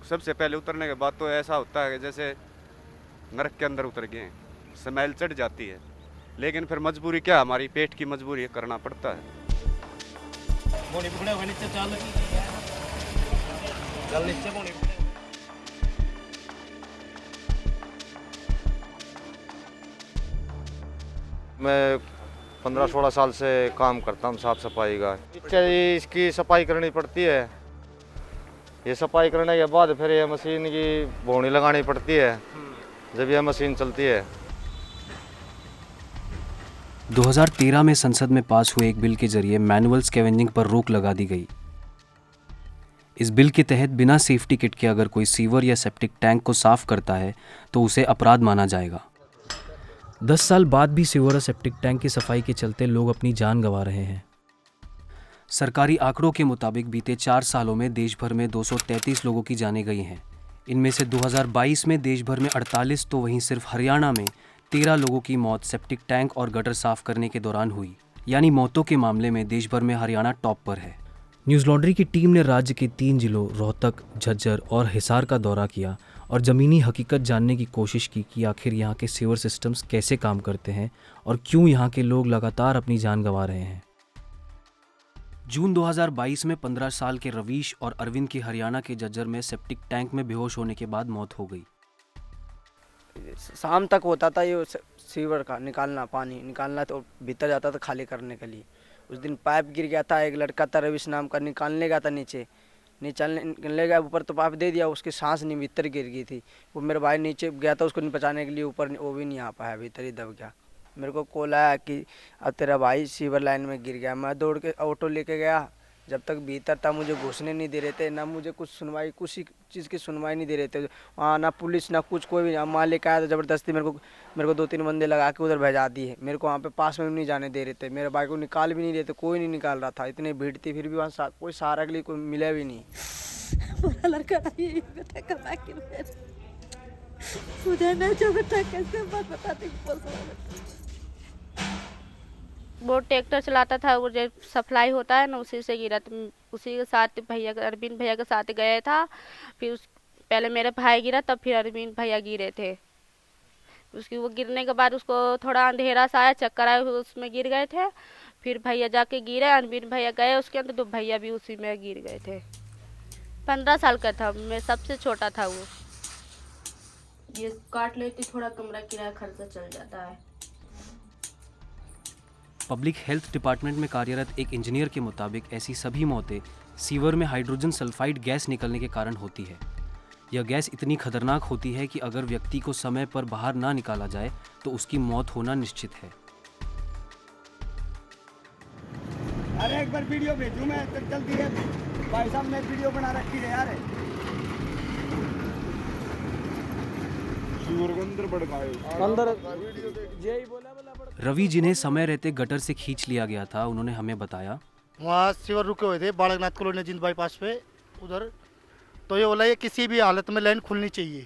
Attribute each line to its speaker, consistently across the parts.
Speaker 1: सबसे पहले उतरने के बाद तो ऐसा होता है कि जैसे नरक के अंदर उतर गए, स्मेल चढ़ जाती है। लेकिन फिर मजबूरी क्या, हमारी पेट की मजबूरी है, करना पड़ता है।
Speaker 2: मैं 15-16 साल से काम करता हूँ साफ सफाई का। इसकी सफाई करनी पड़ती है। ये सफाई करने के बाद फिर ये मशीन की भौनी लगानी पड़ती है, जब यह मशीन चलती है।
Speaker 3: 2013 में संसद में पास हुए एक बिल के जरिए मैनुअल स्कैवेंजिंग पर रोक लगा दी गई। इस बिल के तहत बिना सेफ्टी किट के अगर कोई सीवर या सेप्टिक टैंक को साफ करता है तो उसे अपराध माना जाएगा। 10 साल बाद भी सीवर और सेप्टिक टैंक की सफाई के चलते लोग अपनी जान गंवा रहे हैं। सरकारी आंकड़ों के मुताबिक बीते 4 सालों में देश भर में 233 लोगों की जानें गई हैं। इनमें से 2022 में देश भर में 48 तो वहीं सिर्फ हरियाणा में 13 लोगों की मौत सेप्टिक टैंक और गटर साफ करने के दौरान हुई। यानी मौतों के मामले में देश भर में हरियाणा टॉप पर है। न्यूज़ लॉन्ड्री की टीम ने राज्य के 3 जिलों रोहतक, झज्जर और हिसार का दौरा किया और ज़मीनी हकीकत जानने की कोशिश की कि आखिर यहाँ के सीवर सिस्टम्स कैसे काम करते हैं और क्यों यहाँ के लोग लगातार अपनी जान गंवा रहे हैं। जून 2022 में 15 साल के रवीश और अरविंद की हरियाणा के झज्जर में सेप्टिक टैंक में बेहोश होने के बाद मौत हो गई।
Speaker 4: शाम तक होता था ये सीवर का निकालना, पानी निकालना, तो भीतर जाता था खाली करने के लिए। उस दिन पाइप गिर गया था, एक लड़का था रवीश नाम का, निकालने गया था नीचे, निकलने गया ऊपर तो पाइप दे दिया, उसकी सांस नहीं भीतर गिर गई थी। वो मेरे भाई नीचे गया था उसको नहीं बचाने के लिए, ऊपर वो भी नहीं आ पाया, भीतर ही दब गया। मेरे को कॉल आया कि अब तेरा भाई सीवर लाइन में गिर गया। मैं दौड़ के ऑटो लेके गया, जब तक भीतर था मुझे घुसने नहीं दे रहे थे, ना मुझे कुछ सुनवाई, कुछ चीज़ की सुनवाई नहीं दे रहे थे वहाँ, ना पुलिस ना कुछ, कोई भी नहीं। माँ लेके आया तो ज़बरदस्ती मेरे को 2-3 बंदे लगा के उधर भेजा दिए। मेरे को वहाँ पे पास में भी नहीं जाने दे रहे थे, मेरे भाई को निकाल भी नहीं रहे थे, कोई नहीं निकाल रहा था। इतनी भीड़ थी, फिर भी वहाँ कोई सहारा के लिए कोई मिला भी नहीं।
Speaker 5: वो ट्रैक्टर चलाता था, वो जो सप्लाई होता है ना, उसी से गिरा। तो उसी के साथ भैया, अरविंद भैया के साथ गए था। फिर पहले मेरे भाई गिरा, तब फिर अरविंद भैया गिरे थे। उसकी वो गिरने के बाद उसको थोड़ा अंधेरा सा आया, चक्कर आया, उसमें गिर गए थे। फिर भैया जाके गिरे, अरविंद भैया गए उसके अंदर, तो भैया भी उसी में गिर गए थे। 15 साल का था, मैं सबसे छोटा था। वो ये काट लेती, थोड़ा कमरा किराया खर्चा चल जाता है।
Speaker 3: पब्लिक हेल्थ डिपार्टमेंट में कार्यरत एक इंजीनियर के मुताबिक ऐसी सभी मौतें सीवर में हाइड्रोजन सल्फाइड गैस निकलने के कारण होती है। यह गैस इतनी खतरनाक होती है कि अगर व्यक्ति को समय पर बाहर ना निकाला जाए तो उसकी मौत होना निश्चित है।
Speaker 6: अरे एक बार वीडियो भेजूं मैं, तो जल्दी है भाई साहब, ने वीडियो बना रखी है यार।
Speaker 3: रवि, जिन्हें समय रहते गटर से खींच लिया गया था, उन्होंने हमें बताया,
Speaker 7: वहाँ सीवर रुके हुए थे बालकनाथ कॉलोनी जिंद बाईपास पे उधर। तो ये बोला ये किसी भी हालत में लाइन खुलनी चाहिए,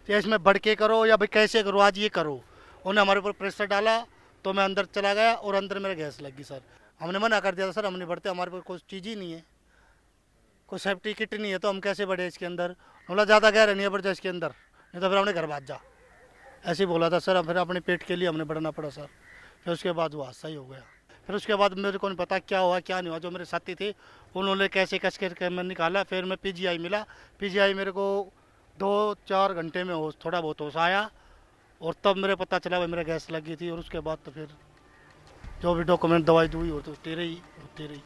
Speaker 7: तो इसमें बढ़ के करो या भाई कैसे करो, आज ये करो। उन्होंने हमारे ऊपर प्रेशर डाला तो मैं अंदर चला गया और अंदर मेरा गैस लग गई। सर हमने मना कर दिया था, सर हम नहीं बढ़ते, हमारे पास कोई चीज़ ही नहीं है, कोई सेफ्टी किट नहीं है, तो हम कैसे बढ़े इसके अंदर। बोला ज़्यादा गहरा नहीं है, बढ़ जा इसके अंदर, नहीं तो फिर हमने घर भाग जा, ऐसे ही बोला था सर। फिर अपने पेट के लिए हमने बढ़ना पड़ा सर। फिर उसके बाद वो हादसा ही हो गया। फिर उसके बाद मेरे को नहीं पता क्या हुआ क्या नहीं हुआ। जो मेरे साथी थे उन्होंने कैसे कस के मैं निकाला। फिर मैं पीजीआई मिला, पीजीआई मेरे को 2-4 घंटे में थोड़ा बहुत होश आया, और तब मेरे पता चला भाई मेरा गैस लगी थी। और उसके बाद तो फिर जो भी डॉक्यूमेंट दवाई दुई होती रही।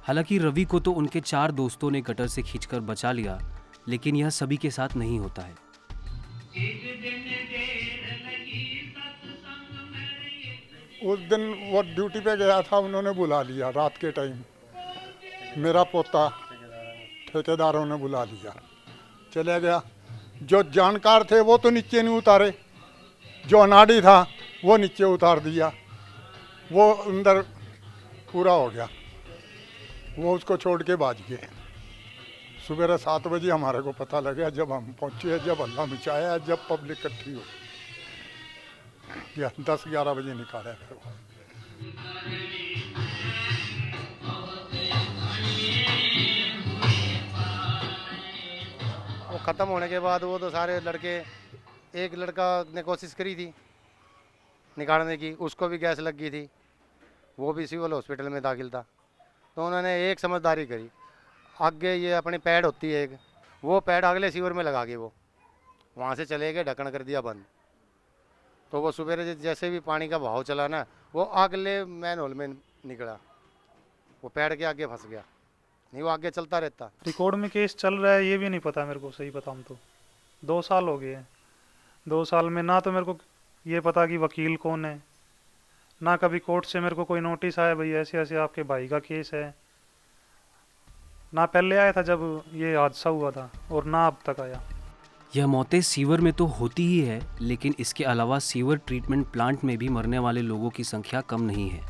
Speaker 3: हालांकि रवि को तो उनके 4 दोस्तों ने गटर से खींचकर बचा लिया, लेकिन यह सभी के साथ नहीं होता है।
Speaker 8: उस दिन वो ड्यूटी पे गया था, उन्होंने बुला लिया रात के टाइम। मेरा पोता ठेकेदारों ने बुला लिया, चले गया। जो जानकार थे वो तो नीचे नहीं उतारे, जो अनाड़ी था वो नीचे उतार दिया, वो अंदर पूरा हो गया, वो उसको छोड़ के भाग गए। सुबह 7 बजे हमारे को पता लगा, जब हम पहुँचे, जब हल्ला मचाया, जब पब्लिक इकट्ठी हो, 10-11 बजे निकाला फिर वो।
Speaker 7: वो
Speaker 2: ख़त्म होने के बाद वो तो सारे लड़के, एक लड़का ने कोशिश करी थी निकालने की, उसको भी गैस लग गई थी, वो भी सिविल हॉस्पिटल में दाखिल था। तो उन्होंने एक समझदारी करी, आगे ये अपनी पैड होती है एक, वो पैड अगले सीवर में लगा के वो वहाँ से चले गए, ढक्कन कर दिया बंद। तो वो सुबह जैसे भी पानी का बहाव चला ना, वो अगले मैन होल में निकला, वो पैड के आगे फंस गया, नहीं वो आगे चलता रहता।
Speaker 9: रिकॉर्ड में केस चल रहा है ये भी नहीं पता मेरे को, सही बताऊँ तो 2 साल हो गए हैं। 2 साल में ना तो मेरे को ये पता कि वकील कौन है, ना कभी कोर्ट से मेरे को कोई नोटिस आया भाई ऐसे ऐसे आपके भाई का केस है, ना पहले आया था जब ये हादसा हुआ था और ना अब तक आया।
Speaker 3: यह मौतें सीवर में तो होती ही है, लेकिन इसके अलावा सीवर ट्रीटमेंट प्लांट में भी मरने वाले लोगों की संख्या कम नहीं है।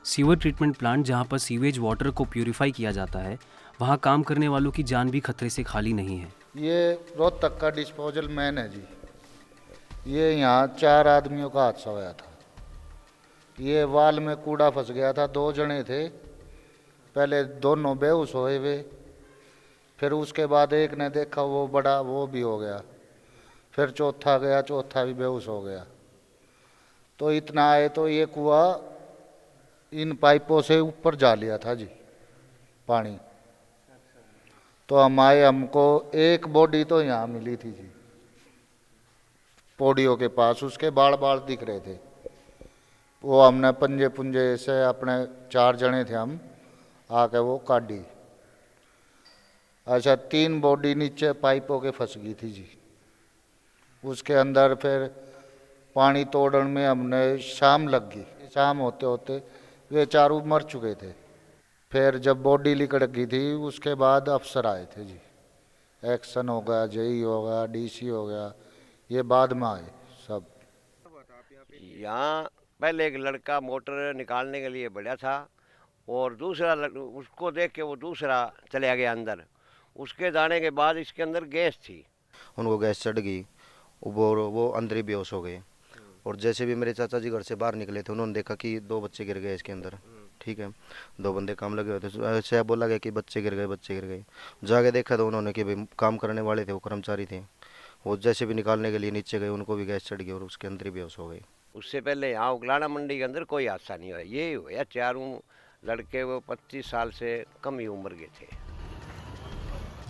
Speaker 3: सीवर ट्रीटमेंट प्लांट जहां पर सीवेज वाटर को प्यूरिफाई किया जाता है, वहां काम करने वालों की जान भी खतरे से खाली नहीं है।
Speaker 2: ये रोहतक का डिस्पोजल मैन है जी, ये यहाँ 4 आदमियों का हादसा हुआ था। ये वाल में कूड़ा फंस गया था, 2 जने थे, पहले दोनों बेहोश होए हुए, फिर उसके बाद एक ने देखा वो बड़ा, वो भी हो गया, फिर चौथा गया, चौथा भी बेहोश हो गया। तो इतना आए तो ये कुआं इन पाइपों से ऊपर जा लिया था जी पानी। तो हम आए, हमको एक बॉडी तो यहाँ मिली थी जी पौड़ियों के पास, उसके बाल बाल दिख रहे थे, वो हमने पंजे पुंजे से अपने 4 जने थे हम आके वो काटी। अच्छा 3 बॉडी नीचे पाइपों के फंस गई थी जी, उसके अंदर फिर पानी तोड़न में हमने शाम लग गई, शाम होते होते वे चारों मर चुके थे। फिर जब बॉडी लिकड़ गई थी उसके बाद अफसर आए थे जी, एक्शन हो गया, जेई हो गया, डीसी हो गया, ये बाद में आए सब।
Speaker 10: यहाँ पहले एक लड़का मोटर निकालने के लिए बढ़ा था और दूसरा उसको देख के वो दूसरा चला गया अंदर, उसके जाने के बाद इसके अंदर गैस थी,
Speaker 11: उनको गैस चढ़ गई, वो अंदर ही बेहोश हो गए। और जैसे भी मेरे चाचा जी घर से बाहर निकले थे, उन्होंने देखा कि 2 बच्चे गिर गए इसके अंदर, ठीक है, 2 बंदे काम लगे हुए थे, ऐसे बोला गया कि बच्चे गिर गए। जाके देखा तो उन्होंने कि भाई काम करने वाले थे, वो कर्मचारी थे, वो जैसे भी निकालने के लिए नीचे गए, उनको भी गैस चढ़ गई और उसके अंदर ही बेहोश हो गए।
Speaker 10: उससे पहले यहाँ उगलाना मंडी के अंदर कोई हादसा नहीं हुआ, ये हुआ 4 लड़के वो 25 साल से कम ही उम्र के थे।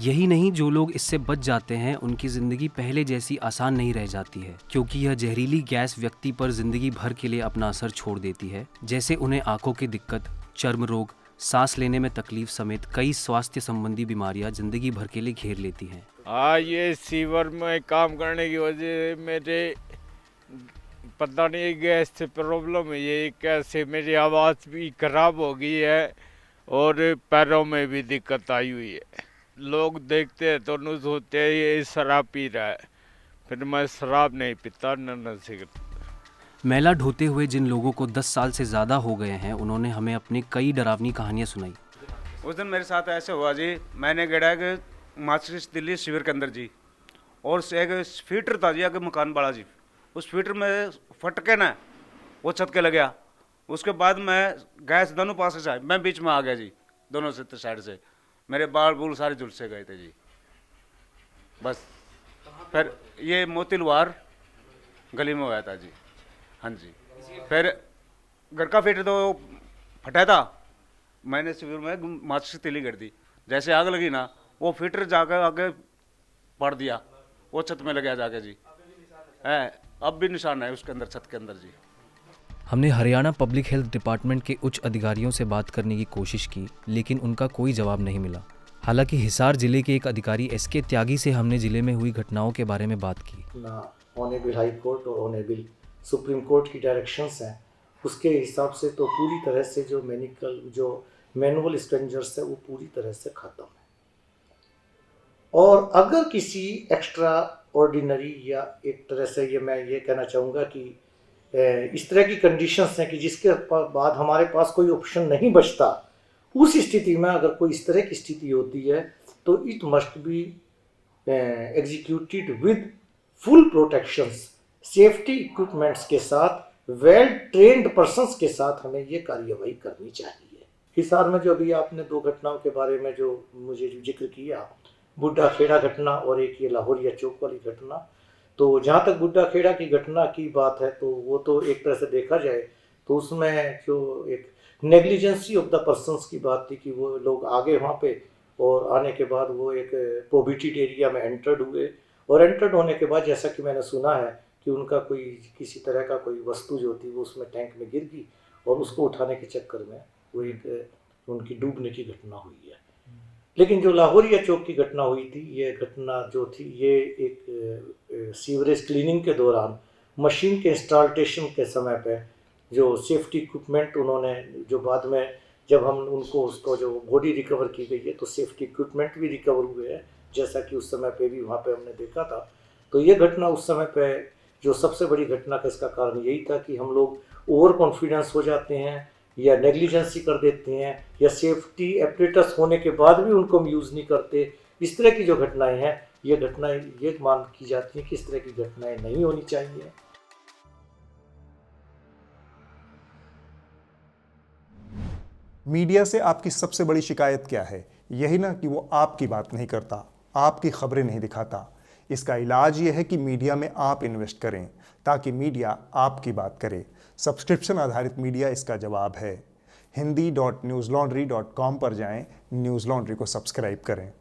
Speaker 3: यही नहीं, जो लोग इससे बच जाते हैं उनकी ज़िंदगी पहले जैसी आसान नहीं रह जाती है, क्योंकि यह जहरीली गैस व्यक्ति पर ज़िंदगी भर के लिए अपना असर छोड़ देती है। जैसे उन्हें आंखों की दिक्कत, चर्म रोग, सांस लेने में तकलीफ समेत कई स्वास्थ्य संबंधी बीमारियां जिंदगी भर के लिए घेर लेती हैं।
Speaker 12: हाँ, ये सीवर में काम करने की वजह मेरे पता नहीं गैस से प्रॉब्लम है, ये कैसे मेरी आवाज़ भी खराब हो गई है और पैरों में भी दिक्कत आई हुई है। लोग देखते हैं तो न सोचते हैं ये शराब पी रहा है, फिर मैं शराब नहीं पीता, न सिगरेट।
Speaker 3: मैला ढोते हुए जिन लोगों को 10 साल से ज़्यादा हो गए हैं, उन्होंने हमें अपनी कई डरावनी कहानियाँ सुनाई।
Speaker 13: उस दिन मेरे साथ ऐसे हुआ जी, मैंने गड़ा कि मार्क्सिस्ट दिल्ली शिविर के अंदर जी, और एक फीटर था जी आगे मकान वाला जी, उस फीटर में फटके ना वो छत के लग गया। उसके बाद मैं गैस दोनों पास से आए, मैं बीच में आ गया जी, दोनों से साइड से मेरे बाल बूल सारे झुलसे गए थे जी। बस फिर ये मोतिलवार गली में हुआ था जी। हाँ जी, फिर घर का फीटर तो फटा था, मैंने शिविर में माचिस तीली कर दी, जैसे आग लगी ना वो फीटर जाकर आगे पड़ दिया, वो छत में लग गया जाके जी, है अब भी निशान है उसके अंदर, छत के अंदर जी।
Speaker 3: हमने हरियाणा पब्लिक हेल्थ डिपार्टमेंट के उच्च अधिकारियों से बात करने की कोशिश की, लेकिन उनका कोई जवाब नहीं मिला। हालांकि हिसार जिले के एक अधिकारी एसके त्यागी से हमने जिले में हुई घटनाओं के बारे में बात की।
Speaker 14: ऑनरेबल हाई कोर्ट और ऑनरेबल सुप्रीम कोर्ट की डायरेक्शंस हैं, उसके हिसाब से तो पूरी तरह से जो मैनुअल स्ट्रेंजर्स है वो पूरी तरह से ख़त्म है। और अगर किसी एक्स्ट्रा ऑर्डिनरी या एक तरह से मैं ये कहना चाहूँगा कि इस तरह की कंडीशंस हैं कि जिसके बाद हमारे पास कोई ऑप्शन नहीं बचता, उस स्थिति में अगर कोई इस तरह की स्थिति होती है तो it must be executed with full protections, safety equipments के साथ, वेल ट्रेंड पर्सन्स के साथ हमें ये कार्यवाही करनी चाहिए। हिसार में जो अभी आपने 2 घटनाओं के बारे में जो मुझे जिक्र किया, बुड्ढा खेड़ा घटना और एक ये लाहौरिया चौक वाली घटना। तो जहाँ तक बुड्ढा खेड़ा की घटना की बात है तो वो तो एक तरह से देखा जाए तो उसमें जो एक नेग्लिजेंसी ऑफ द पर्सन्स की बात थी कि वो लोग आगे वहाँ पे और आने के बाद वो एक प्रोहिबिटेड एरिया में एंटर्ड हुए और एंटर्ड होने के बाद जैसा कि मैंने सुना है कि उनका कोई किसी तरह का कोई वस्तु जो थी वो उसमें टैंक में गिर गई और उसको उठाने के चक्कर में वो एक उनकी डूबने की घटना हुई है। लेकिन जो लाहौरिया चौक की घटना हुई थी, ये घटना जो थी ये एक सीवरेज क्लीनिंग के दौरान मशीन के इंस्टॉलेशन के समय पे जो सेफ्टी इक्विपमेंट उन्होंने जो बाद में जब हम उनको उसको जो बॉडी रिकवर की गई है तो सेफ्टी इक्विपमेंट भी रिकवर हुए हैं जैसा कि उस समय पे भी वहाँ पे हमने देखा था। तो ये घटना उस समय पे जो सबसे बड़ी घटना का इसका कारण यही था कि हम लोग ओवर कॉन्फिडेंस हो जाते हैं या नेग्लिजेंसी कर देते हैं या सेफ्टी एपरेटस होने के बाद भी उनको हम यूज़ नहीं करते। इस तरह की जो घटनाएं हैं ये घटनाएं ये मान की जाती हैं कि इस तरह की घटनाएं नहीं होनी चाहिए।
Speaker 15: मीडिया से आपकी सबसे बड़ी शिकायत क्या है? यही ना कि वो आपकी बात नहीं करता, आपकी खबरें नहीं दिखाता। इसका इलाज ये है कि मीडिया में आप इन्वेस्ट करें ताकि मीडिया आपकी बात करे। सब्सक्रिप्शन आधारित मीडिया इसका जवाब है। hindi.newslaundry.com पर जाएं, न्यूज़ लॉन्ड्री को सब्सक्राइब करें।